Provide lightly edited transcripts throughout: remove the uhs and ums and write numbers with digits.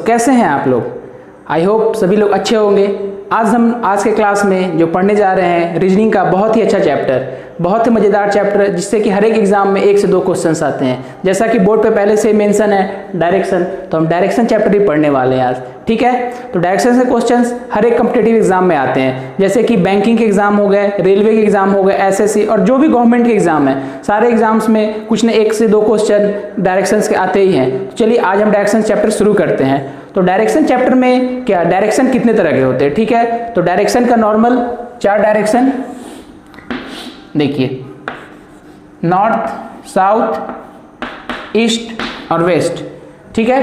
कैसे हैं आप लोग? आई होप सभी लोग अच्छे होंगे। आज के क्लास में जो पढ़ने जा रहे हैं रीजनिंग का बहुत ही अच्छा चैप्टर, बहुत ही मज़ेदार चैप्टर, जिससे कि हर एक एग्जाम में 1 से 2 क्वेश्चंस आते हैं। जैसा कि बोर्ड पे पहले से मेंशन है डायरेक्शन, तो हम डायरेक्शन चैप्टर ही पढ़ने वाले हैं आज। ठीक है, तो डायरेक्शन से क्वेश्चंस हर एक कॉम्पिटिटिव एग्जाम में आते हैं, जैसे कि बैंकिंग के एग्जाम हो गए, रेलवे के एग्जाम हो गए, एसएससी और जो भी गवर्नमेंट के एग्जाम है, सारे एग्जाम्स में कुछ न 1 से 2 क्वेश्चन डायरेक्शन के आते ही हैं। तो चलिए आज हम डायरेक्शन चैप्टर शुरू करते हैं। तो डायरेक्शन चैप्टर में क्या, डायरेक्शन कितने तरह के होते हैं? ठीक है, तो डायरेक्शन का नॉर्मल 4 डायरेक्शन देखिए, नॉर्थ, साउथ, ईस्ट और वेस्ट। ठीक है,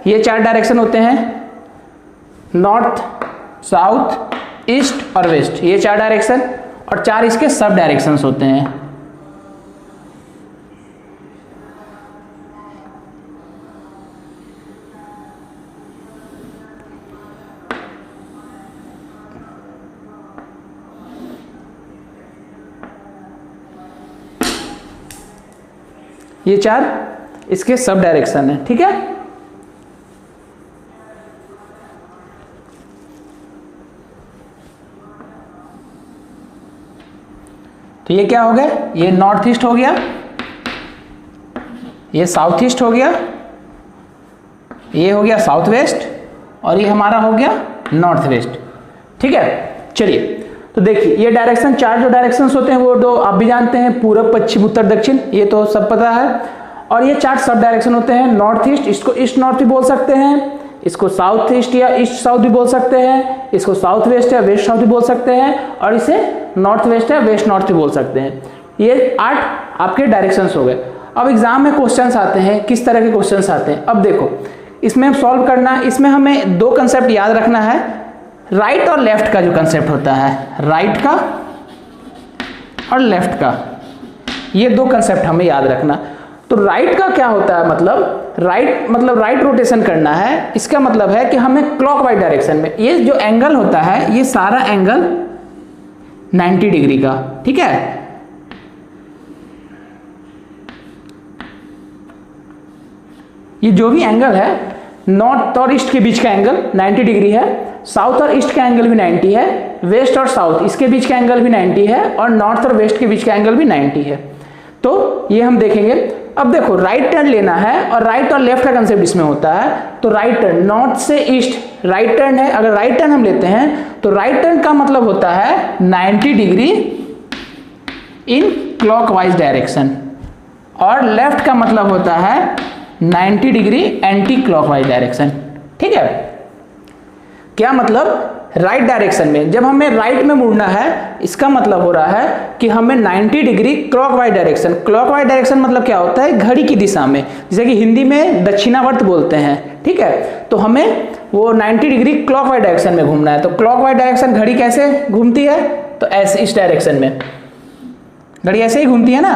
ये 4 डायरेक्शन होते हैं, नॉर्थ, साउथ, ईस्ट और वेस्ट, ये 4 डायरेक्शन, और 4 इसके सब डायरेक्शंस होते हैं। ये 4 इसके सब डायरेक्शन है। ठीक है, तो ये क्या हो गया, ये नॉर्थ ईस्ट हो गया, ये साउथ ईस्ट हो गया, ये हो गया साउथ वेस्ट, और ये हमारा हो गया नॉर्थ वेस्ट। ठीक है, चलिए तो देखिए ये डायरेक्शन 4 जो डायरेक्शंस होते हैं वो तो आप भी जानते हैं, पूरब, पश्चिम, उत्तर, दक्षिण, ये तो सब पता है। और ये 4 सब डायरेक्शन होते हैं, नॉर्थ ईस्ट, इसको ईस्ट नॉर्थ भी बोल सकते हैं, इसको साउथ ईस्ट या ईस्ट साउथ भी बोल सकते हैं, इसको साउथ वेस्ट या वेस्ट साउथ भी बोल सकते हैं, और इसे नॉर्थ वेस्ट या वेस्ट नॉर्थ भी बोल सकते हैं। ये 8 आपके डायरेक्शंस हो गए। अब एग्जाम में क्वेश्चंस आते हैं, किस तरह के क्वेश्चंस आते हैं? अब देखो इसमें हम सॉल्व करना, इसमें हमें 2 कंसेप्ट याद रखना है। राइट और लेफ्ट का जो कंसेप्ट होता है, राइट का और लेफ्ट का, ये 2 कंसेप्ट हमें याद रखना। तो राइट का क्या होता है, मतलब राइट रोटेशन करना है। इसका मतलब है कि हमें क्लॉकवाइज डायरेक्शन में, ये जो एंगल होता है ये सारा एंगल 90 डिग्री का। ठीक है, ये जो भी एंगल है, नॉर्थ और ईस्ट के बीच का एंगल 90 डिग्री है, साउथ और ईस्ट का एंगल भी 90 है, वेस्ट और साउथ इसके बीच का एंगल भी 90 है, और नॉर्थ और वेस्ट के बीच का एंगल भी 90 है। तो ये हम देखेंगे। अब देखो राइट टर्न लेना है, और राइट और लेफ्ट का कंसेप्ट इसमें होता है। तो राइट टर्न, नॉर्थ से ईस्ट राइट टर्न है, अगर राइट टर्न हम लेते हैं तो राइट टर्न का मतलब होता है 90 डिग्री इन क्लॉकवाइज डायरेक्शन, और लेफ्ट का मतलब होता है 90 डिग्री एंटी क्लॉकवाइज डायरेक्शन। ठीक है, क्या मतलब, राइट डायरेक्शन में जब हमें राइट में मुड़ना है, इसका मतलब हो रहा है कि हमें 90 degree clockwise direction, clockwise direction मतलब क्या होता है, घड़ी की दिशा में, जैसे कि हिंदी में दक्षिणावर्त बोलते हैं। ठीक है, तो हमें वो 90 डिग्री क्लॉकवाइज डायरेक्शन में घूमना है। तो क्लॉकवाइज डायरेक्शन घड़ी कैसे घूमती है, तो ऐसे, इस डायरेक्शन में घड़ी ऐसे ही घूमती है ना।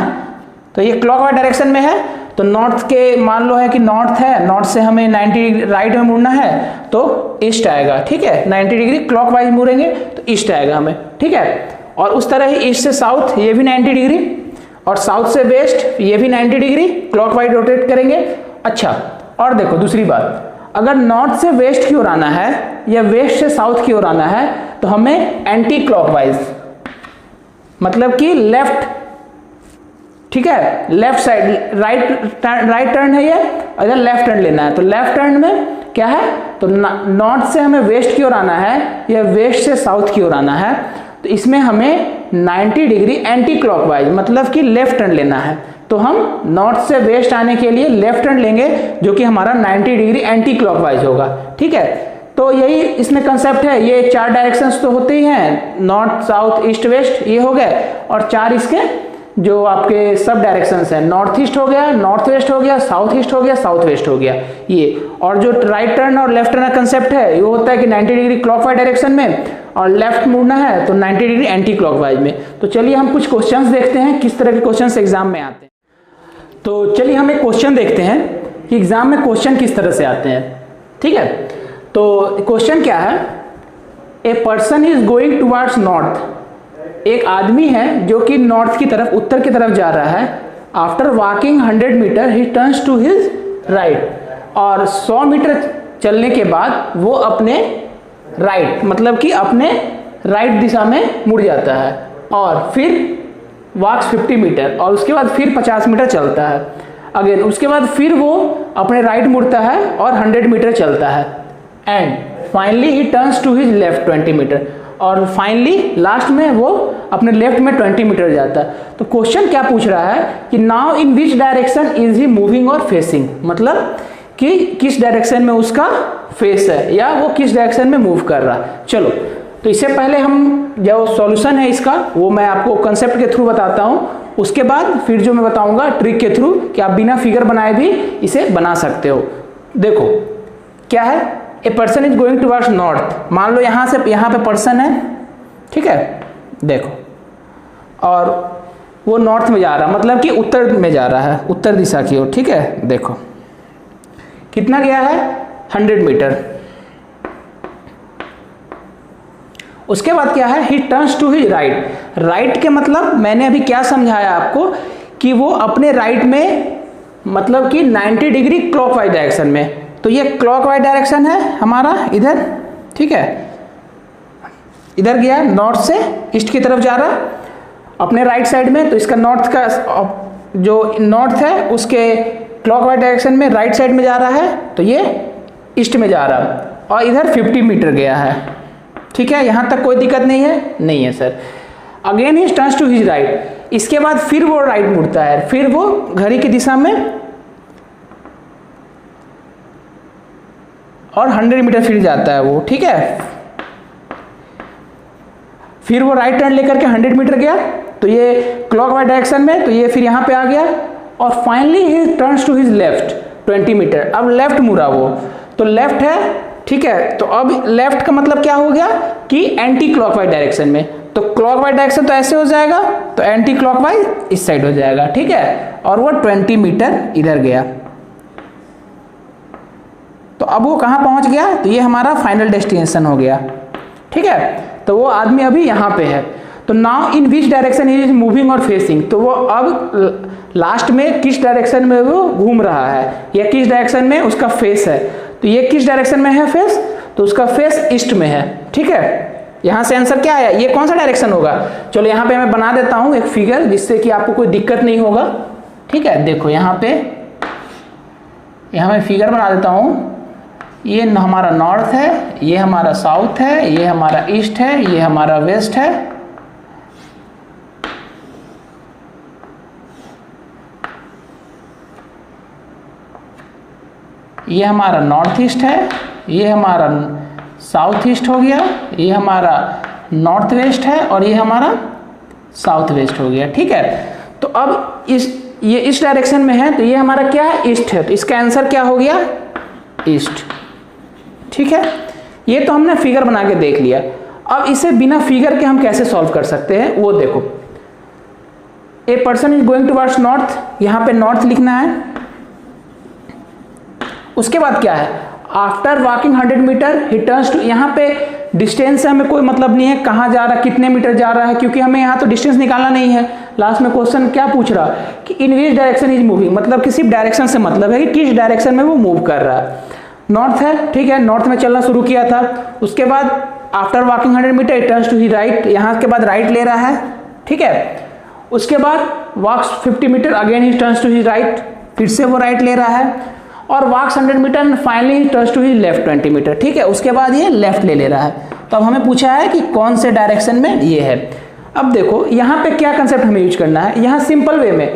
तो ये क्लॉकवाइज डायरेक्शन में है, तो नॉर्थ के, मान लो है कि नॉर्थ है, नॉर्थ से हमें 90 डिग्री राइट में मुड़ना है तो ईस्ट आएगा। ठीक है, 90 डिग्री क्लॉकवाइज मुड़ेंगे तो ईस्ट आएगा हमें। ठीक है, और उस तरह ही ईस्ट से साउथ, ये भी 90 डिग्री, और साउथ से वेस्ट, ये भी 90 डिग्री क्लॉकवाइज रोटेट करेंगे। अच्छा, और देखो दूसरी बात, अगर नॉर्थ से वेस्ट की ओर आना है या वेस्ट से साउथ की ओर आना है तो हमें एंटी क्लॉकवाइज, मतलब कि लेफ्ट, ठीक है, लेफ्ट साइड, राइट टर्न है ये, अगर लेफ्ट टर्न लेना है तो लेफ्ट टर्न में क्या है, तो नॉर्थ से हमें वेस्ट की ओर आना है या वेस्ट से साउथ की ओर आना है, तो इसमें हमें 90 डिग्री एंटी क्लॉकवाइज, मतलब कि लेफ्ट टर्न लेना है। तो हम नॉर्थ से वेस्ट आने के लिए लेफ्ट टर्न लेंगे, जो कि हमारा 90 डिग्री एंटी क्लॉकवाइज होगा। ठीक है, तो यही इसमें कंसेप्ट है। ये 4 डायरेक्शंस तो होते ही हैं, नॉर्थ, साउथ, ईस्ट, वेस्ट, ये हो गए, और 4 इसके जो आपके सब डायरेक्शंस हैं, नॉर्थ ईस्ट हो गया, नॉर्थ वेस्ट हो गया, साउथ ईस्ट हो गया, साउथ वेस्ट हो गया ये। और जो राइट टर्न और लेफ्ट टर्न का कंसेप्ट है, ये होता है कि 90 डिग्री क्लॉकवाइज डायरेक्शन में, और लेफ्ट मुड़ना है तो 90 डिग्री एंटी क्लॉकवाइज में। तो चलिए हम कुछ क्वेश्चंस देखते हैं, किस तरह के क्वेश्चंस एग्जाम में आते हैं। तो चलिए हम एक क्वेश्चन देखते हैं कि एग्जाम में क्वेश्चन किस तरह से आते हैं। ठीक है, तो क्वेश्चन क्या है, a person is going towards north, एक आदमी है जो कि नॉर्थ की तरफ, उत्तर की तरफ जा रहा है। After walking 100 meter he turns to his right, और 100 मीटर चलने के बाद वो अपने राइट मतलब कि अपने राइट दिशा में मुड़ जाता है और फिर वॉक्स 50 मीटर और उसके बाद फिर 50 मीटर चलता है अगेन। उसके बाद फिर वो अपने राइट मुड़ता है और 100 मीटर चलता है and finally he turns to his left 20 meter और फाइनली लास्ट में वो अपने लेफ्ट में 20 मीटर जाता है। तो क्वेश्चन क्या पूछ रहा है कि now in which direction is he moving और फेसिंग, मतलब कि किस डायरेक्शन में उसका फेस है या वो किस डायरेक्शन में मूव कर रहा है। चलो तो इससे पहले हम जो सॉल्यूशन है इसका वो मैं आपको कंसेप्ट के थ्रू बताता हूँ, उसके बाद फिर जो मैं बताऊंगा ट्रिक के थ्रू कि आप बिना फिगर बनाए भी इसे बना सकते हो। देखो क्या है, a person is going towards north, मान लो यहाँ से यहाँ पे पर्सन है, ठीक है, देखो, और वो नॉर्थ में जा रहा है मतलब कि उत्तर में जा रहा है, उत्तर दिशा की ओर, ठीक है। देखो कितना गया है 100 मीटर। उसके बाद क्या है, he turns to his right. Right के मतलब मैंने अभी क्या समझाया आपको कि वो अपने राइट में मतलब कि 90 डिग्री क्लॉकवाइज डायरेक्शन में, तो ये क्लॉकवाइज डायरेक्शन है हमारा इधर, ठीक है, इधर गया नॉर्थ से ईस्ट की तरफ जा रहा अपने राइट साइड में, तो इसका नॉर्थ का जो नॉर्थ है उसके क्लॉकवाइज डायरेक्शन में राइट साइड में जा रहा है, तो ये ईस्ट में जा रहा और इधर 50 मीटर गया है, ठीक है। यहाँ तक कोई दिक्कत नहीं है, नहीं है sir. Again he turns to his right, इसके बाद फिर वो राइट मुड़ता है, फिर वो घड़ी की दिशा में और 100 मीटर फिर जाता है वो, ठीक है। फिर वो राइट टर्न लेकर के 100 मीटर गया, तो ये क्लॉकवाइज डायरेक्शन में, तो ये फिर यहाँ पे आ गया और finally he turns to his left 20 meter. अब लेफ्ट मुड़ा वो, तो लेफ्ट है, ठीक है। तो अब लेफ्ट का मतलब क्या हो गया कि एंटी क्लॉकवाइज डायरेक्शन में, तो क्लॉकवाइज डायरेक्शन तो ऐसे हो जाएगा, तो एंटी क्लॉकवाइज इस साइड हो जाएगा, ठीक है। और वो 20 मीटर इधर गया, तो अब वो कहाँ पहुंच गया, तो ये हमारा फाइनल डेस्टिनेशन हो गया, ठीक है। तो वो आदमी अभी यहाँ पे है, तो now in which direction he is moving और फेसिंग, तो वो अब लास्ट में किस डायरेक्शन में वो घूम रहा है या किस डायरेक्शन में उसका फेस है। तो ये किस डायरेक्शन में है फेस, तो उसका फेस ईस्ट में है, ठीक है। यहाँ से आंसर क्या आया, ये कौन सा डायरेक्शन होगा। चलो यहाँ पे मैं बना देता हूँ एक फिगर जिससे कि आपको कोई दिक्कत नहीं होगा, ठीक है। देखो यहाँ मैं फिगर बना देता हूँ, ये हमारा नॉर्थ है, ये हमारा साउथ है, ये हमारा ईस्ट है, ये हमारा वेस्ट है, ये हमारा नॉर्थ ईस्ट है, ये हमारा साउथ ईस्ट हो गया, ये हमारा नॉर्थ वेस्ट है और ये हमारा साउथ वेस्ट हो गया, ठीक है। तो अब ये इस डायरेक्शन में है, तो ये हमारा क्या है, ईस्ट है, तो इसका आंसर क्या हो गया, ईस्ट, ठीक है। ये तो हमने फिगर बना के देख लिया। अब इसे बिना फिगर के हम कैसे सॉल्व कर सकते हैं वो देखो। A person is going towards north, यहाँ पे नॉर्थ लिखना है। उसके बाद क्या है, after walking 100 meter he turns to, यहाँ पे डिस्टेंस से हमें कोई मतलब नहीं है कहाँ जा रहा है, कितने मीटर जा रहा है, क्योंकि हमें यहाँ तो डिस्टेंस निकालना नहीं है। लास्ट में क्वेश्चन क्या पूछ रहा कि इन विच डायरेक्शन इज मूविंग, मतलब कि सिर्फ डायरेक्शन से मतलब है कि किस डायरेक्शन में वो मूव कर रहा है। नॉर्थ है, ठीक है, नॉर्थ में चलना शुरू किया था। उसके बाद after walking 100 meter it turns to he right, यहाँ के बाद राइट ले रहा है, ठीक है। उसके बाद walks 50 meter, again he turns to he right, फिर से वो राइट ले रहा है और walks 100 meter and finally he turns to he left 20 meter, ठीक है। उसके बाद ये लेफ्ट ले रहा है। तो अब हमें पूछा है कि कौन से डायरेक्शन में ये है। अब देखो यहाँ पे क्या कंसेप्ट हमें यूज करना है, यहाँ सिंपल वे में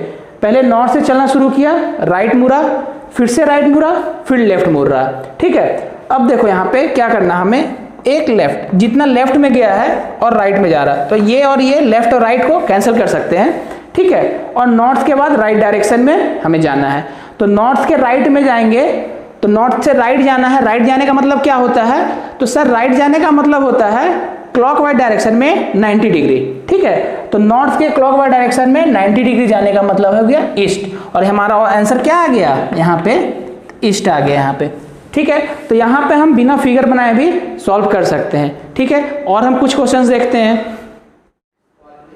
पहले नॉर्थ से चलना शुरू किया, राइट मुड़ा, फिर से राइट मुड़ा, फिर लेफ्ट मुड़ रहा, ठीक है। अब देखो यहाँ पे क्या करना, हमें एक लेफ्ट, जितना लेफ्ट में गया है और राइट में जा रहा है, तो ये और ये लेफ्ट और राइट को कैंसिल कर सकते हैं, ठीक है। और नॉर्थ के बाद राइट डायरेक्शन में हमें जाना है, तो नॉर्थ के राइट में जाएंगे, तो नॉर्थ से राइट जाना है। राइट जाने का मतलब क्या होता है, तो सर राइट जाने का मतलब होता है क्लॉकवाइज डायरेक्शन में 90 डिग्री, ठीक है। तो नॉर्थ के क्लॉकवाइज डायरेक्शन में 90 डिग्री जाने का मतलब हो गया ईस्ट, और हमारा आंसर क्या आ गया, यहाँ पे ईस्ट आ गया यहाँ पे, ठीक है। तो यहाँ पे हम बिना फिगर बनाए भी सॉल्व कर सकते हैं, ठीक है। और हम कुछ क्वेश्चंस देखते हैं,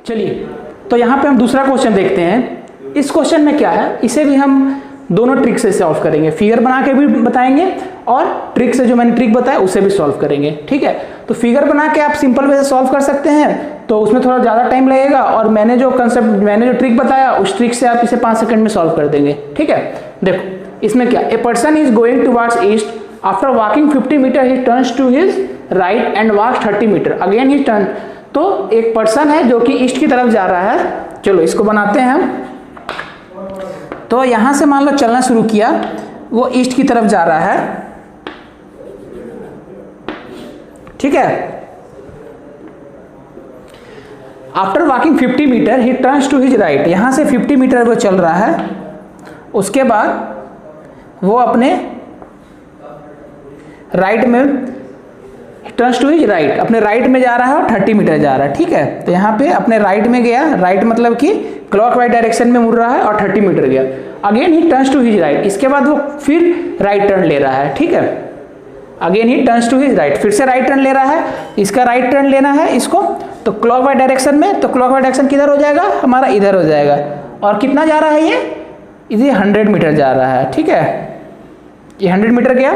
चलिए। तो यहाँ पे हम दूसरा क्वेश्चन देखते हैं। इस क्वेश्चन में क्या है, इसे भी हम दोनों ट्रिक से सॉल्व करेंगे, फिगर बना के भी बताएंगे और ट्रिक से जो मैंने ट्रिक बताया उससे भी सॉल्व करेंगे। ठीक है, तो फिगर बना के आप सिंपल वे से सॉल्व कर सकते हैं, तो उसमें थोड़ा ज़्यादा टाइम लगेगा, और मैंने जो ट्रिक बताया उस ट्रिक से आप इसे 5 सेकंड में सॉल्व कर देंगे। ठीक है, देखो इसमें क्या, a person is going towards east, after walking 50 meter he turns to his right and walks 30 meter, again he turn. तो एक पर्सन है जो कि ईस्ट की तरफ जा रहा है, चलो इसको बनाते हैं हम। तो यहां से मान लो चलना शुरू किया, वो ईस्ट की तरफ जा रहा है। ठीक है, after walking 50 meter he turns to his right, यहां से 50 मीटर वो चल रहा है, उसके बाद वो अपने राइट में टर्न्स टू हिज राइट, अपने राइट में जा रहा है और 30 मीटर जा रहा है। ठीक है, तो यहाँ पे अपने राइट में गया, राइट मतलब कि क्लॉकवाइज डायरेक्शन में मुड़ रहा है और 30 मीटर गया, again he turns to his right, इसके बाद वो फिर राइट टर्न ले रहा है। ठीक है, again he turns to his right, फिर से राइट टर्न ले रहा है, इसका राइट टर्न लेना है इसको, तो क्लॉकवाइज डायरेक्शन में, तो क्लॉकवाइज डायरेक्शन किधर हो जाएगा, हमारा इधर हो जाएगा, और कितना जा रहा है ये 100 मीटर जा रहा है। ठीक है, ये 100 मीटर गया,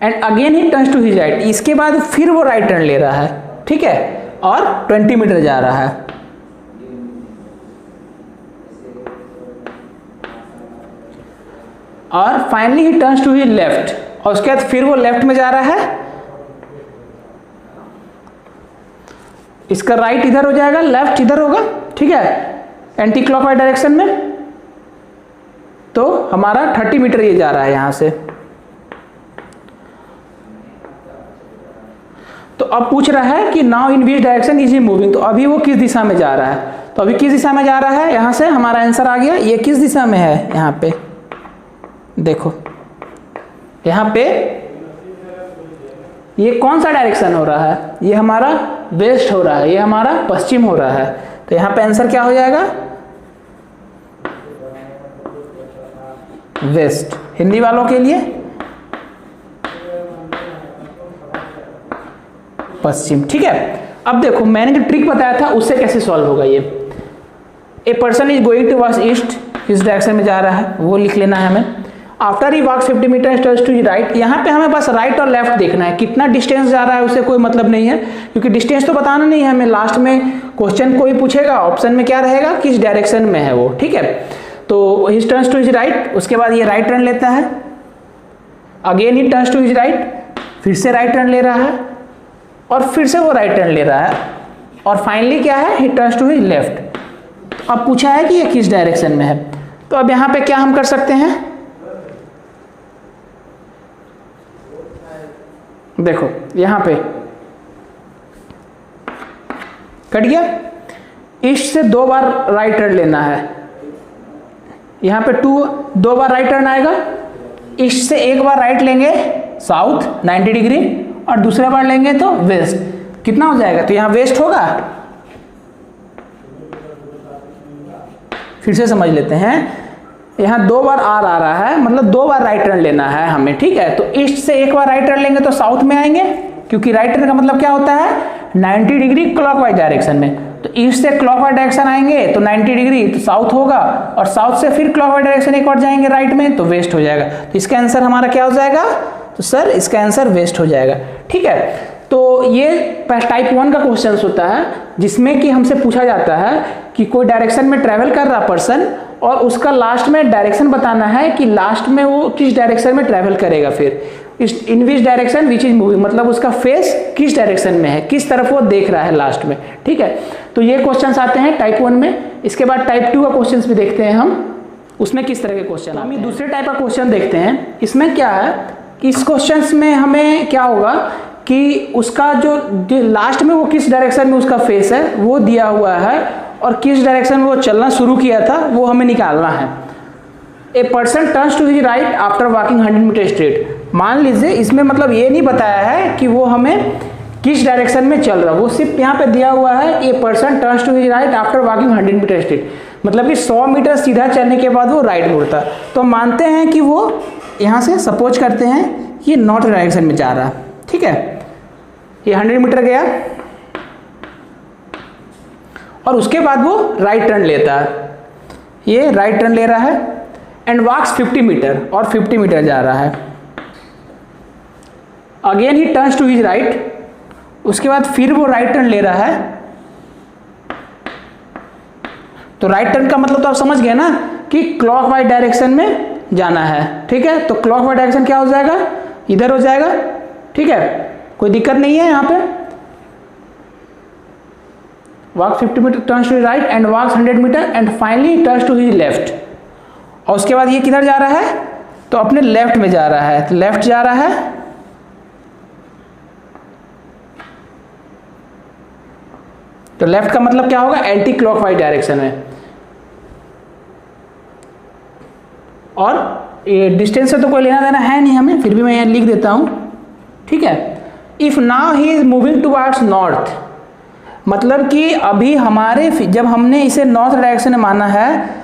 and again he turns to his right, इसके बाद फिर वो राइट टर्न ले रहा है। ठीक है, और 20 मीटर जा रहा है। और finally he turns to his left, और उसके बाद फिर वो लेफ्ट में जा रहा है, इसका राइट इधर हो जाएगा, लेफ्ट इधर होगा। ठीक है, एंटी क्लॉकवाइज डायरेक्शन में, तो हमारा 30 मीटर ये जा रहा है यहां से। तो अब पूछ रहा है कि now in which direction is he moving, तो अभी वो किस दिशा में जा रहा है, तो अभी किस दिशा में जा रहा है, यहां से हमारा आंसर आ गया, ये किस दिशा में है, यहां पे देखो, यहां पे ये कौन सा डायरेक्शन हो रहा है, ये हमारा वेस्ट हो रहा है, ये हमारा पश्चिम हो रहा है, तो यहां पे आंसर क्या हो जाएगा, वेस्ट। हिंदी वालों के लिए पश्चिम। ठीक है, अब देखो मैंने जो ट्रिक बताया था उससे कैसे सॉल्व होगा ये, a person is going towards east, इस डायरेक्शन में जा रहा है, वो लिख लेना है हमें। After he walks 50 meter turns to right, यहाँ पे हमें बस राइट और लेफ्ट देखना है, कितना डिस्टेंस जा रहा है उससे कोई मतलब नहीं है, क्योंकि डिस्टेंस तो बताना नहीं है हमें, लास्ट में क्वेश्चन कोई पूछेगा ऑप्शन में क्या रहेगा, किस डायरेक्शन में है वो। ठीक है, तो he turns to his right, उसके बाद ये राइट टर्न लेता है, again he turns to his right, फिर से राइट टर्न ले रहा है, और फिर से वो राइट टर्न ले रहा है, और फाइनली क्या है, he turns to his left. अब पूछा है कि ये किस डायरेक्शन में है, तो अब यहाँ पे क्या हम कर सकते हैं, देखो यहाँ पे कट गया, ईस्ट से 2 बार राइट टर्न लेना है, यहाँ पे 2 बार राइट टर्न आएगा, ईस्ट से 1 बार राइट लेंगे साउथ 90 डिग्री, और दूसरा बार लेंगे तो वेस्ट, कितना हो जाएगा, तो यहाँ वेस्ट होगा। फिर से समझ लेते हैं, यहाँ 2 बार आर आ रहा है, मतलब 2 बार राइट टर्न लेना है हमें। ठीक है, तो ईस्ट से 1 बार राइट टर्न लेंगे तो साउथ में आएंगे, क्योंकि राइट टर्न का मतलब क्या होता है, 90 डिग्री क्लॉकवाइज डायरेक्शन में, तो ईस्ट से क्लॉकवाइज डायरेक्शन आएंगे तो 90 डिग्री तो साउथ होगा, और साउथ से फिर क्लॉकवाइज डायरेक्शन एक बार जाएंगे राइट में तो वेस्ट हो जाएगा। तो इसका आंसर हमारा क्या हो जाएगा, तो सर इसका आंसर वेस्ट हो जाएगा। ठीक है, तो ये टाइप 1 का क्वेश्चन होता है, जिसमें कि हमसे पूछा जाता है कि कोई डायरेक्शन में ट्रैवल कर रहा पर्सन, और उसका लास्ट में डायरेक्शन बताना है कि लास्ट में वो किस डायरेक्शन में ट्रैवल करेगा, फिर in which direction which is moving, मतलब उसका फेस किस डायरेक्शन में है, किस तरफ वो देख रहा है लास्ट में। ठीक है, तो ये क्वेश्चंस आते हैं टाइप 1 में। इसके बाद टाइप 2 का क्वेश्चंस भी देखते हैं हम, उसमें किस तरह के क्वेश्चन आते हैं। दूसरे टाइप का क्वेश्चन देखते हैं, इसमें क्या है कि इस क्वेश्चंस में हमें क्या होगा कि उसका जो लास्ट में वो किस डायरेक्शन में उसका फेस है वो दिया हुआ है, और किस डायरेक्शन में वो चलना शुरू किया था वो हमें निकालना है। A person turns to his right after walking 100 meter straight, मान लीजिए इसमें मतलब ये नहीं बताया है कि वो हमें किस डायरेक्शन में चल रहा है, वो सिर्फ यहाँ पे दिया हुआ है a person turns to his right after walking 100 meter straight, मतलब कि 100 मीटर सीधा चलने के बाद वो राइट मुड़ता। तो मानते हैं कि वो यहाँ से सपोज करते हैं ये नॉर्थ डायरेक्शन में जा रहा है। ठीक है, ये 100 मीटर गया, और उसके बाद वो राइट टर्न लेता है, ये राइट टर्न ले रहा है एंड वॉक्स 50 मीटर और 50 मीटर जा रहा है। Again he turns to his right, उसके बाद फिर वो राइट टर्न ले रहा है। तो राइट टर्न का मतलब तो आप समझ गए ना कि क्लॉकवाइज डायरेक्शन में जाना है, ठीक है। तो क्लॉकवाइज डायरेक्शन क्या हो जाएगा, इधर हो जाएगा, ठीक है, कोई दिक्कत नहीं है यहाँ पे। Walk 50 meter, turns to right and walks 100 meter and finally turns to his left. और उसके बाद ये किधर जा रहा है, तो अपने लेफ्ट में जा रहा है, तो लेफ्ट जा रहा है। तो लेफ्ट का मतलब क्या होगा, एंटी क्लॉकवाइज डायरेक्शन में। और ये डिस्टेंस से तो कोई लेना देना है नहीं हमें, फिर भी मैं यहाँ लिख देता हूँ, ठीक है। If now he is moving towards north, मतलब कि अभी हमारे, जब हमने इसे नॉर्थ डायरेक्शन में माना है,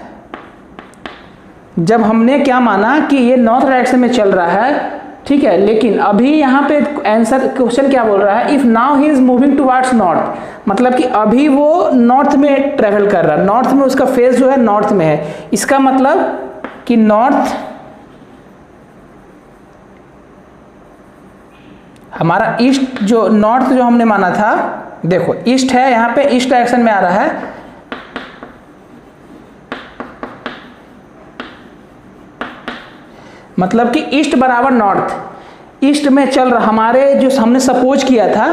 जब हमने क्या माना कि ये नॉर्थ डायरेक्शन में चल रहा है, ठीक है, लेकिन अभी यहाँ पे आंसर क्वेश्चन क्या बोल रहा है, if now he is moving towards north, मतलब कि अभी वो नॉर्थ में ट्रेवल कर रहा है, नॉर्थ में उसका फेज जो है नॉर्थ में है। इसका मतलब कि नॉर्थ, हमारा ईस्ट, जो नॉर्थ जो हमने माना था, देखो ईस्ट है, यहाँ पे ईस्ट डायरेक्शन में आ रहा है, मतलब कि ईस्ट बराबर नॉर्थ, ईस्ट में चल रहा। हमारे जो हमने सपोज किया था,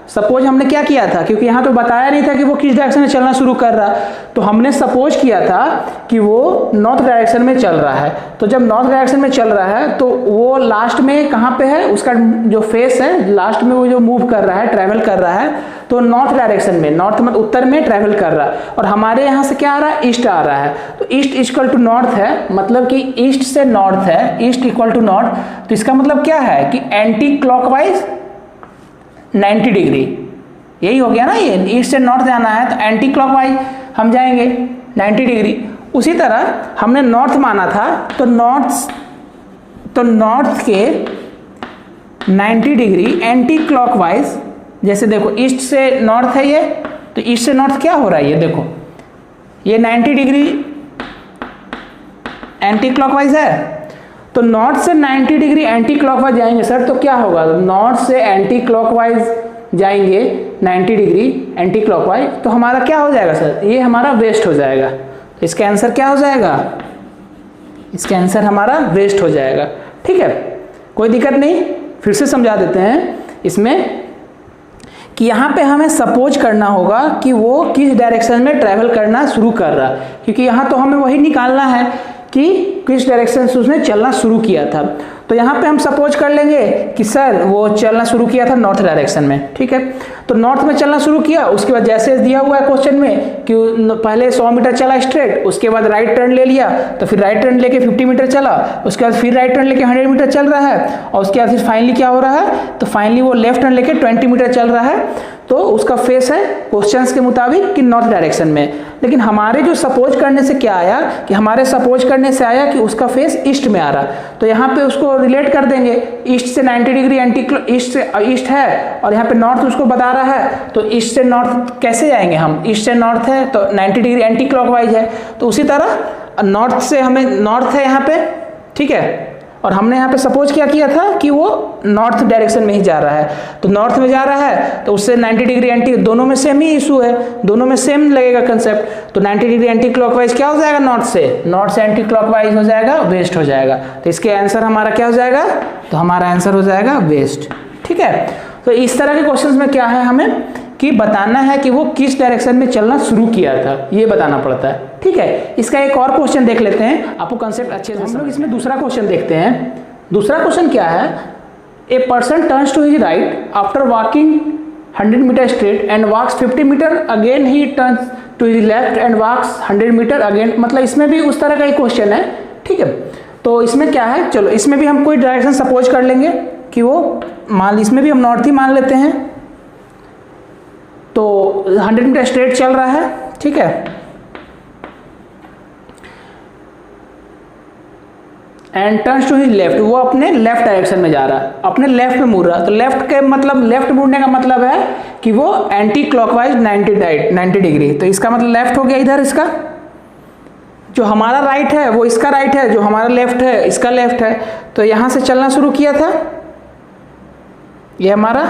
सपोज हमने क्या किया था, क्योंकि यहाँ तो बताया नहीं था कि वो किस डायरेक्शन में चलना शुरू कर रहा, तो हमने सपोज किया था कि वो नॉर्थ डायरेक्शन में चल रहा है। तो जब नॉर्थ डायरेक्शन में चल रहा है तो वो लास्ट में कहाँ पे है, उसका जो फेस है लास्ट में वो जो मूव कर रहा है, ट्रैवल कर रहा है, तो नॉर्थ डायरेक्शन में, नॉर्थ मतलब उत्तर में ट्रैवल कर रहा है। और हमारे यहाँ से क्या आ रहा है, ईस्ट आ रहा है, तो ईस्ट इक्वल टू नॉर्थ है, मतलब कि ईस्ट से नॉर्थ है, ईस्ट इक्वल टू नॉर्थ। तो इसका मतलब क्या है कि एंटी क्लॉकवाइज 90 डिग्री, यही हो गया ना, ये ईस्ट से नॉर्थ जाना है तो एंटी क्लॉकवाइज हम जाएंगे 90 डिग्री। उसी तरह हमने नॉर्थ माना था, तो नॉर्थ के 90 डिग्री एंटी क्लॉकवाइज, जैसे देखो ईस्ट से नॉर्थ है ये, तो ईस्ट से नॉर्थ क्या हो रहा है, ये देखो ये 90 डिग्री एंटी क्लॉकवाइज है। तो नॉर्थ से 90 डिग्री एंटी क्लॉकवाइज जाएंगे सर, तो क्या होगा, नॉर्थ से एंटी क्लॉकवाइज जाएंगे 90 डिग्री एंटी क्लॉकवाइज, तो हमारा क्या हो जाएगा सर, ये हमारा वेस्ट हो जाएगा। तो इसका आंसर क्या हो जाएगा, इसका आंसर हमारा वेस्ट हो जाएगा, ठीक है, कोई दिक्कत नहीं। फिर से समझा देते हैं इसमें कि यहाँ पे हमें सपोज करना होगा कि वो किस डायरेक्शन में ट्रैवल करना शुरू कर रहा, क्योंकि यहाँ तो हमें वही निकालना है कि किस डायरेक्शन से उसने चलना शुरू किया था। तो यहाँ पे हम सपोज कर लेंगे कि सर वो चलना शुरू किया था नॉर्थ डायरेक्शन में, ठीक है। तो नॉर्थ में चलना शुरू किया, उसके बाद जैसे दिया हुआ है क्वेश्चन में कि पहले 100 मीटर चला स्ट्रेट, उसके बाद राइट टर्न ले लिया, तो फिर राइट टर्न लेके 50 मीटर चला, उसके बाद फिर राइट टर्न लेके 100 मीटर चल रहा है, और उसके बाद फिर फाइनली क्या हो रहा है, तो फाइनली वो लेफ्ट टर्न लेके 20 मीटर चल रहा है। तो उसका फेस है क्वेश्चंस के मुताबिक कि नॉर्थ डायरेक्शन में। लेकिन हमारे जो सपोज करने से क्या आया कि हमारे सपोज करने से आया कि उसका फेस ईस्ट में आ रहा, तो यहाँ पे उसको रिलेट कर देंगे, ईस्ट से 90 डिग्री एंटी, ईस्ट से ईस्ट है और यहाँ पे नॉर्थ उसको बता रहा है, तो ईस्ट से नॉर्थ कैसे जाएंगे हम, ईस्ट से नॉर्थ है तो 90 डिग्री एंटी क्लॉकवाइज है। तो उसी तरह नॉर्थ से हमें, नॉर्थ है यहाँ पे, ठीक है, और हमने यहाँ पे सपोज क्या किया था कि वो नॉर्थ डायरेक्शन में ही जा रहा है, तो नॉर्थ में जा रहा है तो उससे 90 डिग्री एंटी, दोनों में सेम ही इशू है, दोनों में सेम लगेगा कंसेप्ट। तो 90 डिग्री एंटी क्लॉकवाइज क्या हो जाएगा, नॉर्थ से एंटी क्लॉकवाइज हो जाएगा, वेस्ट हो जाएगा। तो इसके आंसर हमारा क्या हो जाएगा, तो हमारा आंसर हो जाएगा वेस्ट, ठीक है। तो इस तरह के क्वेश्चंस में क्या है, हमें कि बताना है कि वो किस डायरेक्शन में चलना शुरू किया था, ये बताना पड़ता है, ठीक है। इसका एक और क्वेश्चन देख लेते हैं, आपको कंसेप्ट अच्छे से। हम लोग इसमें दूसरा क्वेश्चन देखते हैं। दूसरा क्वेश्चन क्या है, a person turns to his right after walking 100 meter straight and walks 50 meter, again he turns to his left and walks 100 meter again, मतलब इसमें भी उस तरह का ही क्वेश्चन है, ठीक है। तो इसमें क्या है, चलो इसमें भी हम कोई डायरेक्शन सपोज कर लेंगे कि वो मान, इसमें भी हम नॉर्थ ही मान लेते हैं। तो 100 मीटर स्ट्रेट चल रहा है, ठीक है, and turns to his left, वो अपने लेफ्ट डायरेक्शन में जा रहा है, अपने लेफ्ट में मुड़ रहा है। तो लेफ्ट के मतलब, लेफ्ट मुड़ने का मतलब है कि वो एंटी क्लॉकवाइज 90 डिग्री, तो इसका मतलब लेफ्ट हो गया इधर, इसका जो हमारा राइट है वो इसका राइट है, जो हमारा लेफ्ट है इसका लेफ्ट है। तो यहां से चलना शुरू किया था, ये हमारा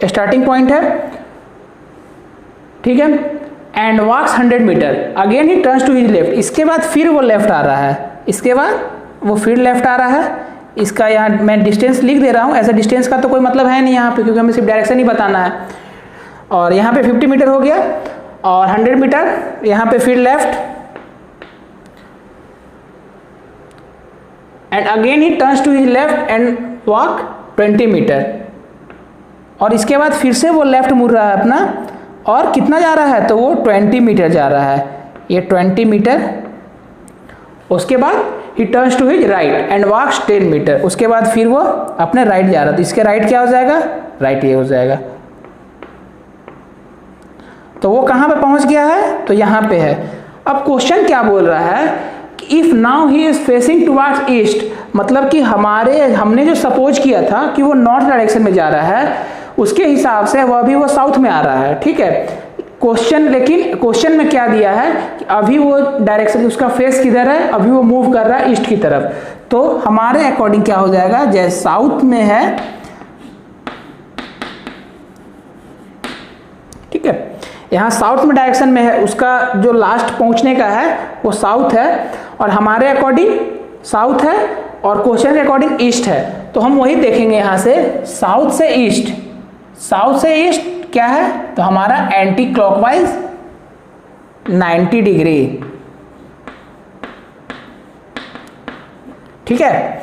स्टार्टिंग पॉइंट है, ठीक है। And walks 100 meter, again he turns to his left, इसके बाद फिर वो लेफ्ट आ रहा है, इसके बाद वो फिर लेफ्ट आ रहा है। इसका यहाँ मैं डिस्टेंस लिख दे रहा हूँ, ऐसा डिस्टेंस का तो कोई मतलब है नहीं यहाँ पे, क्योंकि हमें सिर्फ डायरेक्शन ही बताना है। और यहाँ पे 50 मीटर हो गया और 100 मीटर, यहाँ पे फिर left and again he turns to his left and walk 20 meter, और इसके बाद फिर से वो लेफ्ट मुड़ रहा है अपना, और कितना जा रहा है, तो वो 20 मीटर जा रहा है, ये 20 मीटर। उसके बाद he turns to his right and walks 10 meter, उसके बाद फिर वो अपने राइट जा रहा है, तो इसके राइट क्या हो जाएगा, राइट ये हो जाएगा। तो वो कहाँ पे पहुंच गया है, तो यहाँ पे है। अब क्वेश्चन क्या बोल रहा है, if now he is facing towards east, मतलब कि हमने जो सपोज किया था कि वो नॉर्थ डायरेक्शन में जा रहा है, उसके हिसाब से वह अभी वो साउथ में आ रहा है, ठीक है। क्वेश्चन, लेकिन क्वेश्चन में क्या दिया है कि अभी वो डायरेक्शन, उसका फेस किधर है, अभी वो मूव कर रहा है ईस्ट की तरफ। तो हमारे अकॉर्डिंग क्या हो जाएगा, जैसे साउथ में है, ठीक है, यहाँ साउथ में डायरेक्शन में है, उसका जो लास्ट पहुंचने का है वो साउथ है, और हमारे अकॉर्डिंग साउथ है, और क्वेश्चन के अकॉर्डिंग ईस्ट है। तो हम वही देखेंगे यहाँ से, साउथ से ईस्ट, साउथ से ईस्ट क्या है, तो हमारा एंटी क्लॉकवाइज 90 डिग्री, ठीक है।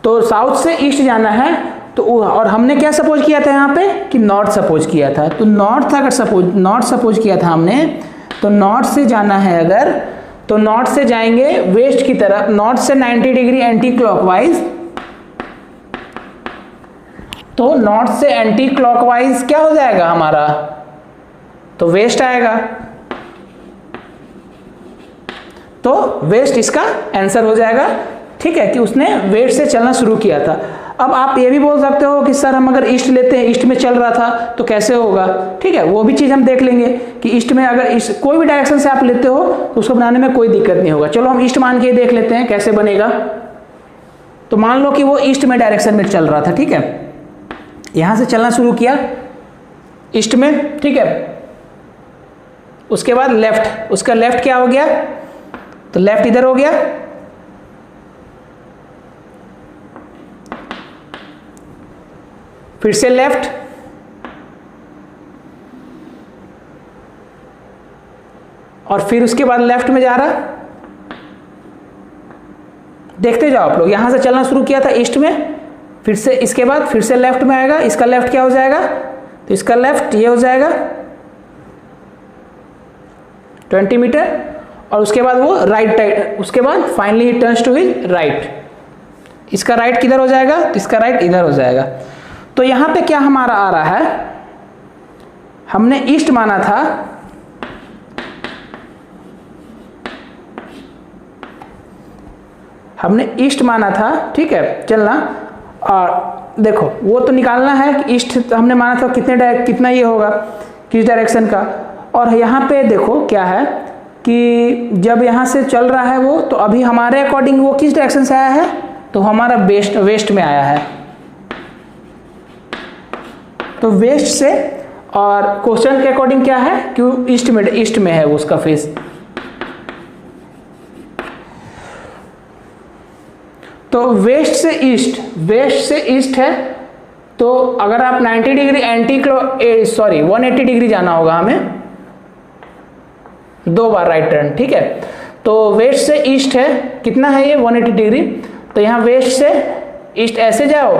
तो साउथ से ईस्ट जाना है, तो और हमने क्या सपोज किया था यहाँ पे कि नॉर्थ सपोज किया था, तो नॉर्थ अगर नॉर्थ सपोज किया था हमने, तो नॉर्थ से जाना है अगर, तो नॉर्थ से जाएंगे वेस्ट की तरफ, नॉर्थ से 90 डिग्री एंटी क्लॉकवाइज, तो नॉर्थ से एंटी क्लॉकवाइज क्या हो जाएगा हमारा, तो वेस्ट आएगा, तो वेस्ट इसका आंसर हो जाएगा, ठीक है, कि उसने वेस्ट से चलना शुरू किया था। अब आप ये भी बोल सकते हो कि सर हम अगर ईस्ट लेते हैं, ईस्ट में चल रहा था तो कैसे होगा, ठीक है, वो भी चीज़ हम देख लेंगे कि ईस्ट में अगर कोई भी डायरेक्शन से आप लेते हो तो उसको बनाने में कोई दिक्कत नहीं होगा। चलो हम ईस्ट मान के देख लेते हैं कैसे बनेगा। तो मान लो कि वो ईस्ट में डायरेक्शन में चल रहा था, ठीक है, यहाँ से चलना शुरू किया ईस्ट में, ठीक है, उसके बाद लेफ्ट, उसका लेफ्ट क्या हो गया, तो लेफ्ट इधर हो गया, फिर से लेफ्ट, और फिर उसके बाद लेफ्ट में जा रहा, देखते जाओ आप लोग, यहां से चलना शुरू किया था ईस्ट में, फिर से इसके बाद फिर से लेफ्ट में आएगा, इसका लेफ्ट क्या हो जाएगा, तो इसका लेफ्ट ये हो जाएगा 20 मीटर, और उसके बाद वो राइट, उसके बाद finally turns to his right, इसका राइट किधर हो जाएगा, तो इसका राइट इधर हो जाएगा। तो यहां पे क्या हमारा आ रहा है, हमने ईस्ट माना था, हमने ईस्ट माना था, ठीक है, चलना, और देखो वो तो निकालना है कि ईस्ट हमने माना था कितना ये होगा, किस डायरेक्शन का। और यहाँ पे देखो क्या है कि जब यहाँ से चल रहा है वो, तो अभी हमारे अकॉर्डिंग वो किस डायरेक्शन से आया है, तो हमारा वेस्ट में आया है, तो वेस्ट से, और क्वेश्चन के अकॉर्डिंग क्या है कि ईस्ट में है उसका फेस। तो वेस्ट से ईस्ट है, तो अगर आप 90 डिग्री 180 डिग्री जाना होगा हमें, 2 बार राइट टर्न, ठीक है। तो वेस्ट से ईस्ट है, कितना है ये 180 डिग्री, तो यहाँ वेस्ट से ईस्ट ऐसे जाओ,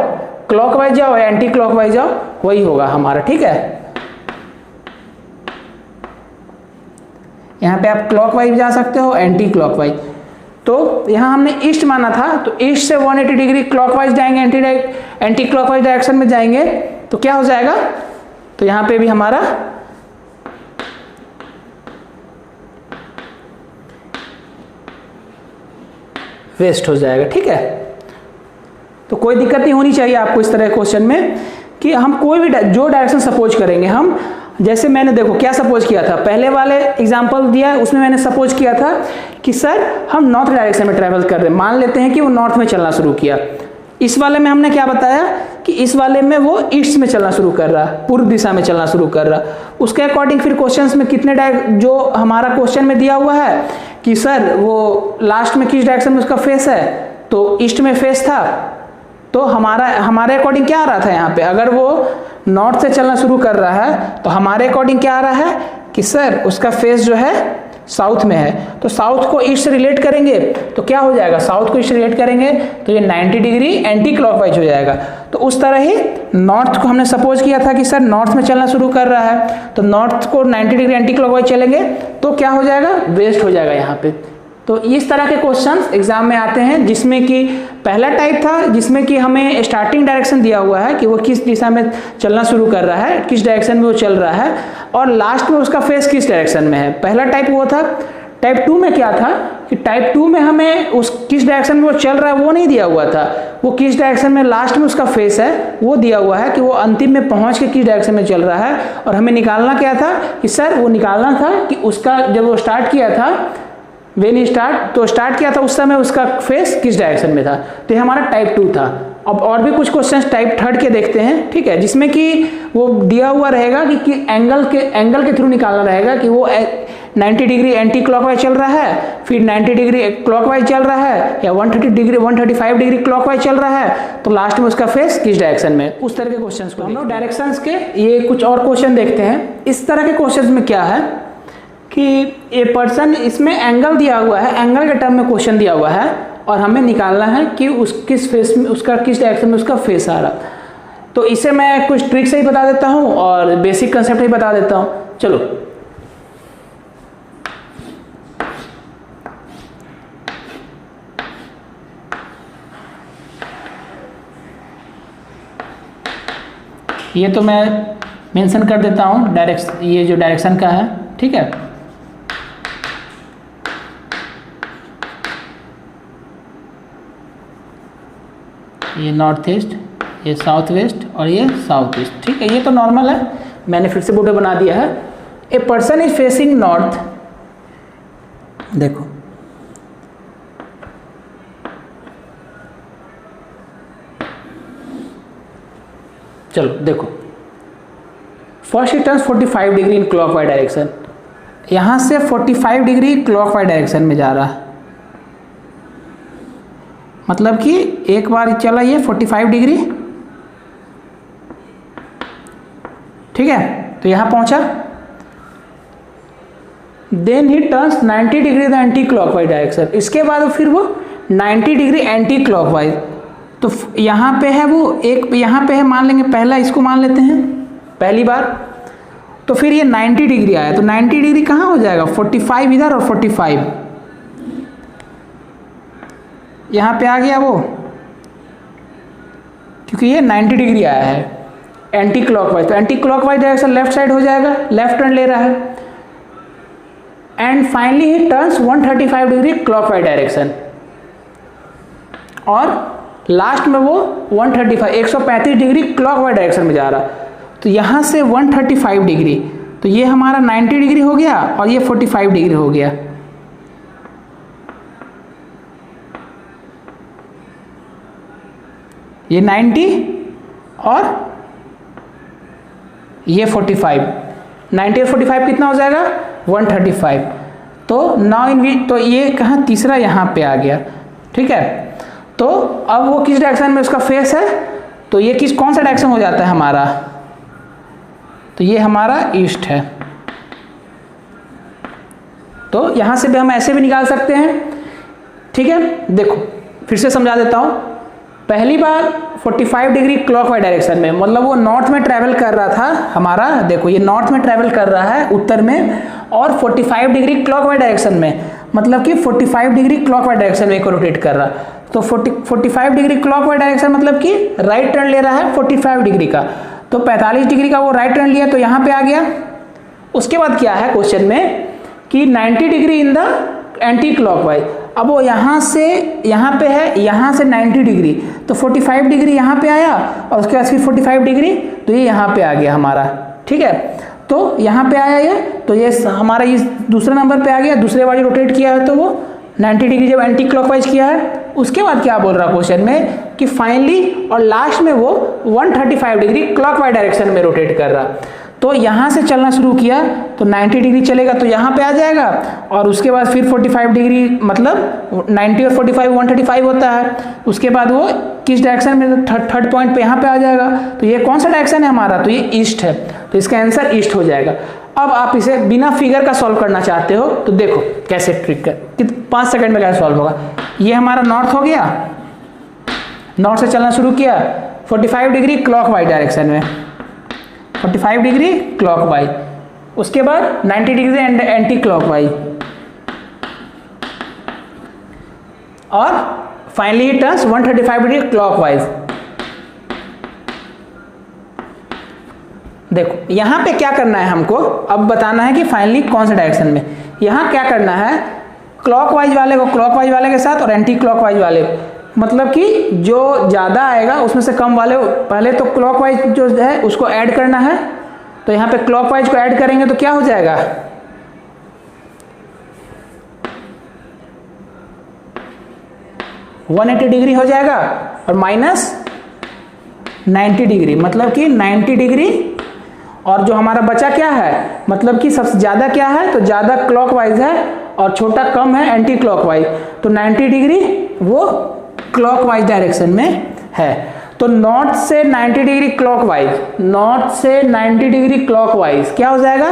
क्लॉकवाइज जाओ, एंटी क्लॉकवाइज जाओ, वही होगा हमारा, ठीक है। यहाँ पे आप क्लॉकवाइज जा सकते हो, एंटी क्लॉकवाइज। तो यहाँ हमने ईस्ट माना था, तो ईस्ट से 180 डिग्री क्लॉकवाइज जाएंगे, एंटी क्लॉकवाइज डायरेक्शन में जाएंगे, तो क्या हो जाएगा, तो यहाँ पे भी हमारा वेस्ट हो जाएगा, ठीक है। तो कोई दिक्कत नहीं होनी चाहिए आपको इस तरह क्वेश्चन में कि हम कोई भी जो डायरेक्शन सपोज करेंगे हम, जैसे मैंने देखो क्या सपोज किया था, पहले वाले एग्जांपल दिया उसमें मैंने सपोज किया था कि सर हम नॉर्थ डायरेक्शन में ट्रैवल कर रहे हैं, मान लेते हैं कि वो नॉर्थ में चलना शुरू किया। इस वाले में हमने क्या बताया कि इस वाले में वो ईस्ट में चलना शुरू कर रहा, पूर्व दिशा में चलना शुरू कर रहा। उसके अकॉर्डिंग फिर क्वेश्चंस में कितने जो हमारा क्वेश्चन में दिया हुआ है कि सर वो लास्ट में किस डायरेक्शन में उसका फेस है, तो ईस्ट में फेस था, तो हमारे अकॉर्डिंग क्या आ रहा था यहाँ पे, अगर वो नॉर्थ से चलना शुरू कर रहा है तो हमारे अकॉर्डिंग क्या आ रहा है कि सर उसका फेस जो है साउथ में है, तो साउथ को ईस्ट से रिलेट करेंगे तो क्या हो जाएगा, साउथ को ईस्ट रिलेट करेंगे तो ये 90 डिग्री एंटी क्लॉकवाइज हो जाएगा। तो उस तरह ही नॉर्थ को हमने सपोज किया था कि सर नॉर्थ में चलना शुरू कर रहा है, तो नॉर्थ को 90 डिग्री एंटी क्लॉकवाइज चलेंगे तो क्या हो जाएगा, वेस्ट हो जाएगा यहाँ पे। तो इस तरह के क्वेश्चंस एग्जाम में आते हैं, जिसमें कि पहला टाइप था जिसमें कि हमें स्टार्टिंग डायरेक्शन दिया हुआ है कि वो किस दिशा में चलना शुरू कर रहा है, किस डायरेक्शन में वो चल रहा है, और लास्ट में उसका फेस किस डायरेक्शन में है। पहला टाइप वो था। टाइप 2 में क्या था कि टाइप 2 में हमें उस किस डायरेक्शन में वो चल रहा है वो नहीं दिया हुआ था, वो किस डायरेक्शन में लास्ट में उसका फेस है वो दिया हुआ है कि वो अंतिम में पहुंच के किस डायरेक्शन में चल रहा है। और हमें निकालना क्या था कि सर वो निकालना था कि उसका जब वो स्टार्ट किया था स्टार्ट किया था उस समय उसका फेस किस डायरेक्शन में था। तो ये हमारा टाइप 2 था। अब और भी कुछ क्वेश्चंस टाइप 3 के देखते हैं, ठीक है, जिसमें कि वो दिया हुआ रहेगा कि एंगल के थ्रू निकालना रहेगा कि वो 90 डिग्री एंटी क्लॉकवाइज चल रहा है, फिर 90 डिग्री क्लॉकवाइज चल रहा है, या 135 डिग्री क्लॉकवाइज चल रहा है, तो लास्ट में उसका फेस किस डायरेक्शन में। उस तरह के क्वेश्चंस को हम लोग डायरेक्शंस के ये कुछ और क्वेश्चन देखते हैं। इस तरह के क्वेश्चंस में क्या है कि ए पर्सन, इसमें एंगल दिया हुआ है, एंगल के टर्म में क्वेश्चन दिया हुआ है और हमें निकालना है कि किस फेस में उसका किस डायरेक्शन में उसका फेस आ रहा। तो इसे मैं कुछ ट्रिक से ही बता देता हूँ और बेसिक कंसेप्ट ही बता देता हूँ। चलो ये तो मैं मेंशन कर देता हूँ ये जो डायरेक्शन का है, ठीक है। ये नॉर्थ ईस्ट, ये साउथ वेस्ट और ये साउथ ईस्ट, ठीक है। ये तो नॉर्मल है, मैंने फिर से बोर्ड पे बना दिया है। A person is facing north, देखो चलो देखो, first it turns 45 degree in clockwise direction, यहां से 45 डिग्री क्लॉकवाइज डायरेक्शन में जा रहा है, मतलब कि एक बार चला ये 45 डिग्री, ठीक है, तो यहां पहुंचा। Then he turns 90 degree the anti clockwise direction, इसके बाद फिर वो 90 डिग्री एंटी क्लॉकवाइज, तो यहां पे है वो एक, यहां पे है, मान लेंगे पहला इसको मान लेते हैं पहली बार, तो फिर ये 90 डिग्री आया, तो 90 डिग्री कहां हो जाएगा, 45 इधर और 45 यहाँ पे आ गया वो, क्योंकि ये 90 डिग्री आया है एंटी क्लॉकवाइज, तो anti clockwise direction left side हो जाएगा, लेफ्ट टर्न ले रहा है। And finally he turns 135 degree clockwise direction, और लास्ट में वो 135 डिग्री क्लॉकवाइज डायरेक्शन में जा रहा, तो यहाँ से 135 डिग्री, तो ये हमारा 90 डिग्री हो गया और ये 45 डिग्री हो गया। ये 90 और ये 45, 90 और 45 कितना हो जाएगा, 135। तो नाउ इन तो ये कहाँ, तीसरा यहाँ पे आ गया, ठीक है। तो अब वो किस डायरेक्शन में उसका फेस है, तो ये कौन सा डायरेक्शन हो जाता है हमारा, तो ये हमारा ईस्ट है। तो यहां से भी हम ऐसे भी निकाल सकते हैं, ठीक है। देखो फिर से समझा देता हूं, पहली बार 45 डिग्री क्लॉकवाइज डायरेक्शन में, मतलब वो नॉर्थ में ट्रैवल कर रहा था हमारा, देखो ये नॉर्थ में ट्रैवल कर रहा है उत्तर में, और 45 डिग्री क्लॉकवाइज डायरेक्शन में, मतलब कि 45 डिग्री क्लॉकवाइज डायरेक्शन में रोटेट कर रहा। तो 45 डिग्री क्लॉकवाइज डायरेक्शन मतलब कि राइट टर्न ले रहा है 45 डिग्री का, तो 45 डिग्री का वो राइट टर्न लिया, तो यहाँ पे आ गया। उसके बाद क्या है क्वेश्चन में कि 90 degree in the anti clockwise, अब वो यहाँ से यहाँ पे है, यहाँ से 90 डिग्री, तो 45 डिग्री यहाँ पे आया और उसके बाद फिर 45 डिग्री, तो ये यहाँ पे आ गया हमारा, ठीक है। तो यहाँ पे आया ये, तो ये हमारा इस दूसरे नंबर पे आ गया, दूसरे वाली रोटेट किया है तो वो 90 डिग्री जब एंटी क्लॉकवाइज किया है। उसके बाद क्या बोल रहा क्वेश्चन में कि फाइनली और लास्ट में वो 135 डिग्री क्लॉकवाइज डायरेक्शन में रोटेट कर रहा। तो यहाँ से चलना शुरू किया तो 90 डिग्री चलेगा तो यहाँ पे आ जाएगा, और उसके बाद फिर 45 डिग्री, मतलब 90 और 45 135 होता है। उसके बाद वो किस डायरेक्शन में, थर्ड पॉइंट पे यहाँ पे आ जाएगा। तो ये कौन सा डायरेक्शन है हमारा, तो ये ईस्ट है, तो इसका आंसर ईस्ट हो जाएगा। अब आप इसे बिना फिगर का सॉल्व करना चाहते हो तो देखो कैसे ट्रिक कर 5 सेकंड में कैसे सॉल्व होगा। ये हमारा नॉर्थ हो गया, नॉर्थ से चलना शुरू किया 45 डिग्री क्लॉकवाइज डायरेक्शन में, 45 डिग्री क्लॉकवाइज, उसके बाद 90 डिग्री एंटी क्लॉकवाइज, और finally it turns 135 degree clockwise. देखो यहाँ पे क्या करना है हमको, अब बताना है कि फाइनली कौन सा डायरेक्शन में। यहाँ क्या करना है, क्लॉकवाइज वाले को क्लॉकवाइज वाले के साथ और एंटी क्लॉकवाइज वाले, मतलब कि जो ज़्यादा आएगा उसमें से कम वाले, पहले तो क्लॉकवाइज जो है उसको ऐड करना है। तो यहाँ पे क्लॉकवाइज को ऐड करेंगे तो क्या हो जाएगा, $180 डिग्री हो जाएगा, और माइनस 90 डिग्री, मतलब कि 90 डिग्री, और जो हमारा बचा क्या है, मतलब कि सबसे ज़्यादा क्या है, तो ज़्यादा क्लॉकवाइज है और छोटा कम है एंटी क्लॉकवाइज। तो 90 डिग्री वो क्लॉकवाइज डायरेक्शन में है। तो नॉर्थ से 90 डिग्री क्लॉकवाइज, नॉर्थ से 90 डिग्री क्लॉकवाइज क्या हो जाएगा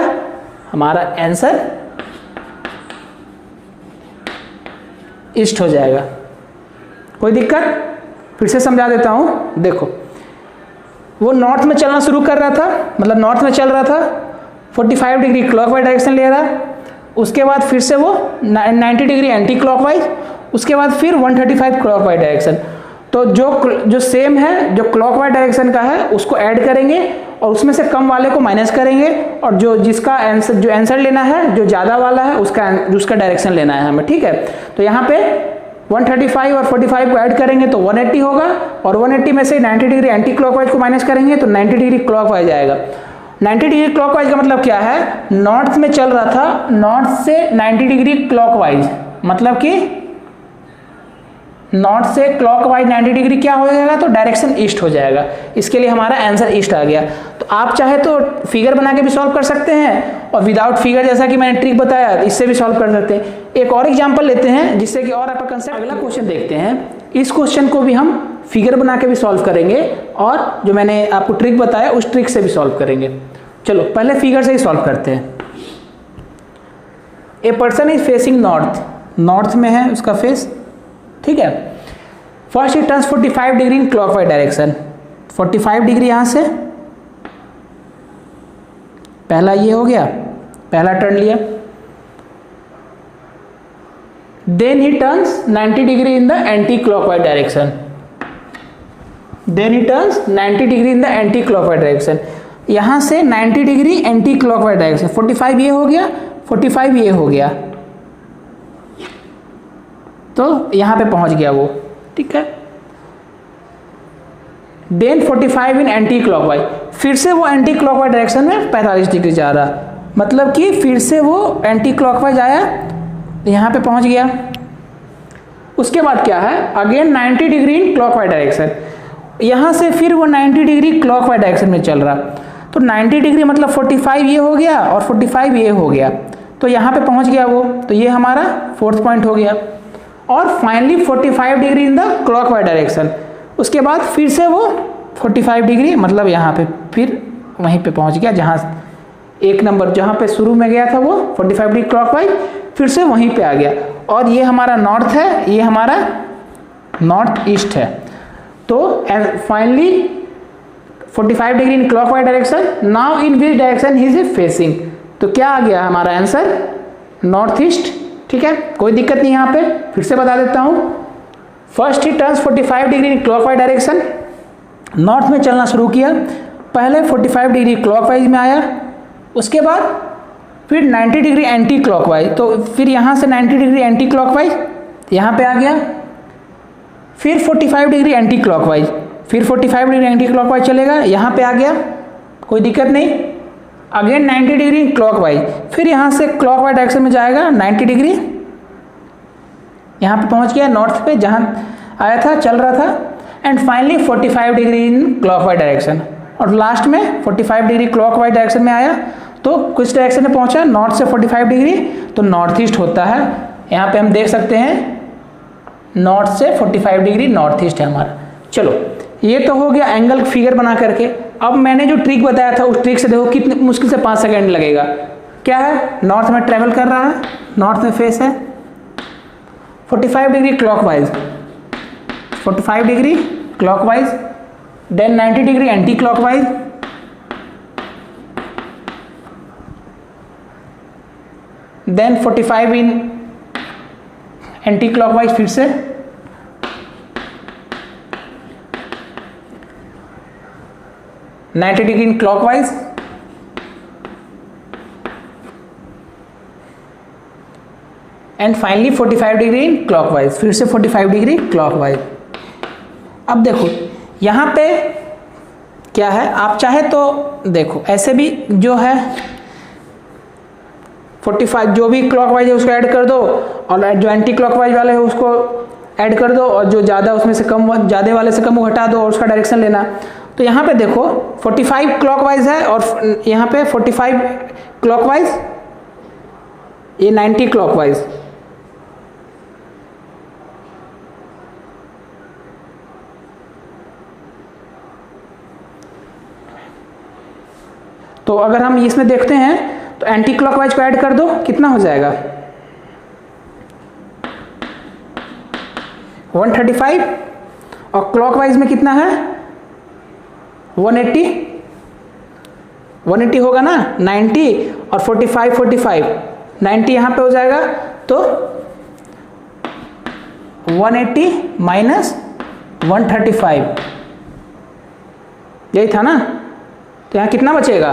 हमारा आंसर ईस्ट हो जाएगा। कोई दिक्कत, फिर से समझा देता हूं। देखो वो नॉर्थ में चलना शुरू कर रहा था, मतलब नॉर्थ में चल रहा था, 45 डिग्री क्लॉकवाइज डायरेक्शन ले रहा, उसके बाद फिर से वो 90 डिग्री एंटी क्लॉकवाइज, उसके बाद फिर 135 क्लॉकवाइज डायरेक्शन। तो जो सेम है, जो क्लॉकवाइज डायरेक्शन का है उसको ऐड करेंगे और उसमें से कम वाले को माइनस करेंगे, और जिसका आंसर, जो आंसर लेना है, जो ज़्यादा वाला है उसका डायरेक्शन लेना है हमें, ठीक है। तो यहाँ पे 135 और 45 को ऐड करेंगे तो 180 होगा, और 180 में से 90 डिग्री एंटी क्लॉकवाइज को माइनस करेंगे तो 90 डिग्री क्लॉकवाइज आएगा। 90 डिग्री क्लॉकवाइज का मतलब क्या है, नॉर्थ में चल रहा था, नॉर्थ से 90 डिग्री क्लॉकवाइज, मतलब कि नॉर्थ से क्लॉकवाइज 90 डिग्री क्या हो जाएगा, तो डायरेक्शन ईस्ट हो जाएगा। इसके लिए हमारा आंसर ईस्ट आ गया। तो आप चाहे तो फिगर बना के भी सॉल्व कर सकते हैं, और विदाउट फिगर जैसा कि मैंने ट्रिक बताया इससे भी सॉल्व कर सकते हैं। एक और एग्जांपल लेते हैं जिससे कि और आपका कंसेप्ट। अगला क्वेश्चन देखते हैं, इस क्वेश्चन को भी हम फिगर बना के भी सॉल्व करेंगे, और जो मैंने आपको ट्रिक बताया उस ट्रिक से भी सॉल्व करेंगे। चलो पहले फिगर से ही सॉल्व करते हैं। A person is facing north, north में है उसका फेस, ठीक है। First it turns 45 degree in clockwise direction, 45 degree यहाँ से, पहला ये हो गया, पहला टर्न लिया। Then he turns 90 degree in the anti clockwise direction, then he turns 90 degree in the anti clockwise direction, यहाँ से 90 डिग्री एंटी क्लॉकवाइज डायरेक्शन। 45 ये हो गया, 45 ये हो गया, तो यहाँ पे पहुँच गया वो, ठीक है। देन 45 इन एंटी क्लॉकवाइज, फिर से वो एंटी क्लॉकवाइज डायरेक्शन में 45 डिग्री जा रहा, मतलब कि फिर से वो एंटी क्लॉकवाइज आया, यहाँ पे पहुँच गया। उसके बाद क्या है, again 90 degree in clockwise direction, यहाँ से फिर वो 90 डिग्री क्लॉकवाइज डायरेक्शन में चल रहा। तो 90 डिग्री मतलब 45 ये हो गया और 45 ये हो गया, तो यहाँ पे पहुँच गया वो। तो ये हमारा फोर्थ पॉइंट हो गया। और finally 45 degree in the clockwise direction, उसके बाद फिर से वो 45 डिग्री, मतलब यहाँ पे फिर वहीं पे पहुँच गया जहाँ एक नंबर जहाँ पे शुरू में गया था वो 45 डिग्री क्लॉकवाइज, फिर से वहीं पे आ गया। और ये हमारा नॉर्थ है, ये हमारा नॉर्थ ईस्ट है। तो finally 45 degree in clockwise direction, now in which direction he is facing, तो क्या आ गया हमारा आंसर नॉर्थ ईस्ट, ठीक है। कोई दिक्कत नहीं, यहाँ पे फिर से बता देता हूँ। First he turns 45 degree in clockwise direction, north में चलना शुरू किया, पहले 45 डिग्री क्लॉकवाइज में आया, उसके बाद फिर 90 डिग्री एंटी क्लॉकवाइज, तो फिर यहाँ से 90 डिग्री एंटी क्लॉकवाइज, यहाँ पे आ गया, फिर 45 डिग्री एंटी क्लॉकवाइज, फिर 45 डिग्री एंटी क्लॉकवाइज चलेगा, यहाँ पे आ गया, कोई दिक्कत नहीं। अगेन 90 डिग्री क्लॉकवाइज, फिर यहाँ से क्लॉकवाइज डायरेक्शन में जाएगा 90 डिग्री, यहाँ पे पहुँच गया नॉर्थ पे जहाँ आया था, चल रहा था, and finally 45 degree in clockwise direction, और लास्ट में 45 डिग्री क्लॉकवाइज डायरेक्शन में आया तो किस डायरेक्शन में पहुँचा, नॉर्थ से 45 डिग्री, तो नॉर्थ ईस्ट होता है। यहाँ पे हम देख सकते हैं नॉर्थ से 45 डिग्री नॉर्थ ईस्ट है हमारा। चलो ये तो हो गया एंगल फिगर बना करके। अब मैंने जो ट्रिक बताया था उस ट्रिक से देखो कितने मुश्किल से 5 सेकेंड लगेगा। क्या है, नॉर्थ में ट्रेवल कर रहा है, नॉर्थ में फेस है, 45 degree clockwise, 45 degree clockwise, then 90 degree anti clockwise, then 45 in anti clockwise, फिर से 90 degree in clockwise, and finally 45 degree in clockwise, फिर से 45 डिग्री क्लॉकवाइज। अब देखो यहाँ पे क्या है, आप चाहे तो देखो ऐसे भी जो है 45 जो भी क्लॉकवाइज है उसको ऐड कर दो, और जो एंटी क्लॉकवाइज वाले है उसको ऐड कर दो, और जो ज़्यादा उसमें से कम, ज़्यादा वाले से कम वो हटा दो और उसका डायरेक्शन लेना। तो यहाँ पे देखो 45 क्लॉकवाइज है और यहाँ पे 45 क्लॉकवाइज, ये 90 क्लॉकवाइज। तो अगर हम इसमें देखते हैं तो एंटी क्लॉकवाइज को ऐड कर दो, कितना हो जाएगा 135, और क्लॉकवाइज में कितना है 180, 180 होगा ना, 90 और 45 45, 90 यहाँ पे हो जाएगा, तो 180 माइनस 135, यही था ना। तो यहाँ कितना बचेगा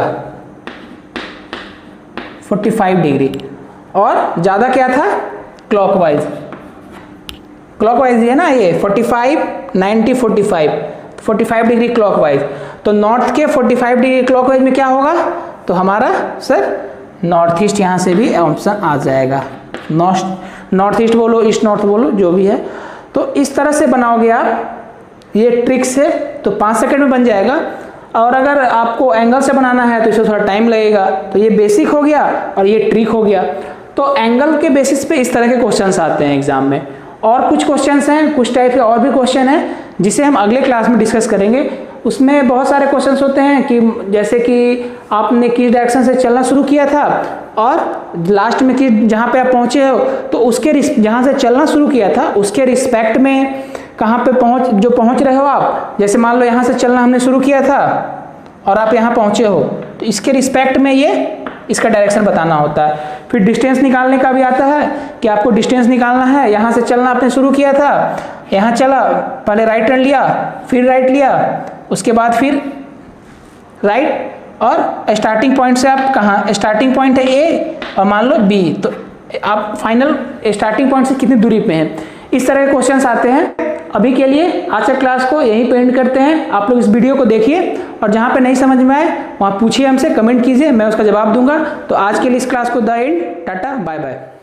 45 डिग्री, और ज़्यादा क्या था क्लॉकवाइज, क्लॉकवाइज है ना ये 45 90 45 डिग्री क्लॉकवाइज। तो नॉर्थ के 45 डिग्री क्लॉकवाइज में क्या होगा, तो हमारा सर नॉर्थ ईस्ट यहाँ से भी ऑप्शन आ जाएगा, नॉर्थ ईस्ट बोलो, ईस्ट नॉर्थ बोलो, जो भी है। तो इस तरह से बनाओगे आप ये ट्रिक से, तो 5 सेकंड में बन जाएगा। और अगर आपको एंगल से बनाना है तो इसमें थोड़ा टाइम लगेगा। तो ये बेसिक हो गया और ये ट्रिक हो गया। तो एंगल के बेसिस पे इस तरह के क्वेश्चंस आते हैं एग्जाम में। और कुछ क्वेश्चंस हैं, कुछ टाइप के और भी क्वेश्चन हैं जिसे हम अगले क्लास में डिस्कस करेंगे। उसमें बहुत सारे क्वेश्चंस होते हैं कि जैसे कि आपने किस डायरेक्शन से चलना शुरू किया था और लास्ट में कि जहाँ पे आप पहुँचे हो तो उसके जहाँ से चलना शुरू किया था उसके रिस्पेक्ट में कहाँ पे पहुँच रहे हो आप। जैसे मान लो यहाँ से चलना हमने शुरू किया था और आप यहाँ पहुँचे हो, तो इसके रिस्पेक्ट में ये इसका डायरेक्शन बताना होता है। फिर डिस्टेंस निकालने का भी आता है कि आपको डिस्टेंस निकालना है। यहाँ से चलना आपने शुरू किया था, यहाँ चला, पहले राइट टर्न लिया, फिर राइट लिया, उसके बाद फिर राइट, और स्टार्टिंग पॉइंट से आप कहाँ, स्टार्टिंग पॉइंट है ए और मान लो बी, तो आप फाइनल स्टार्टिंग पॉइंट से कितनी दूरी पे हैं। इस तरह के क्वेश्चंस आते हैं। अभी के लिए आज के क्लास को यहीं पे एंड करते हैं। आप लोग इस वीडियो को देखिए और जहाँ पे नहीं समझ में आए वहाँ पूछिए हमसे, कमेंट कीजिए, मैं उसका जवाब दूंगा। तो आज के लिए इस क्लास को the end, tata bye bye.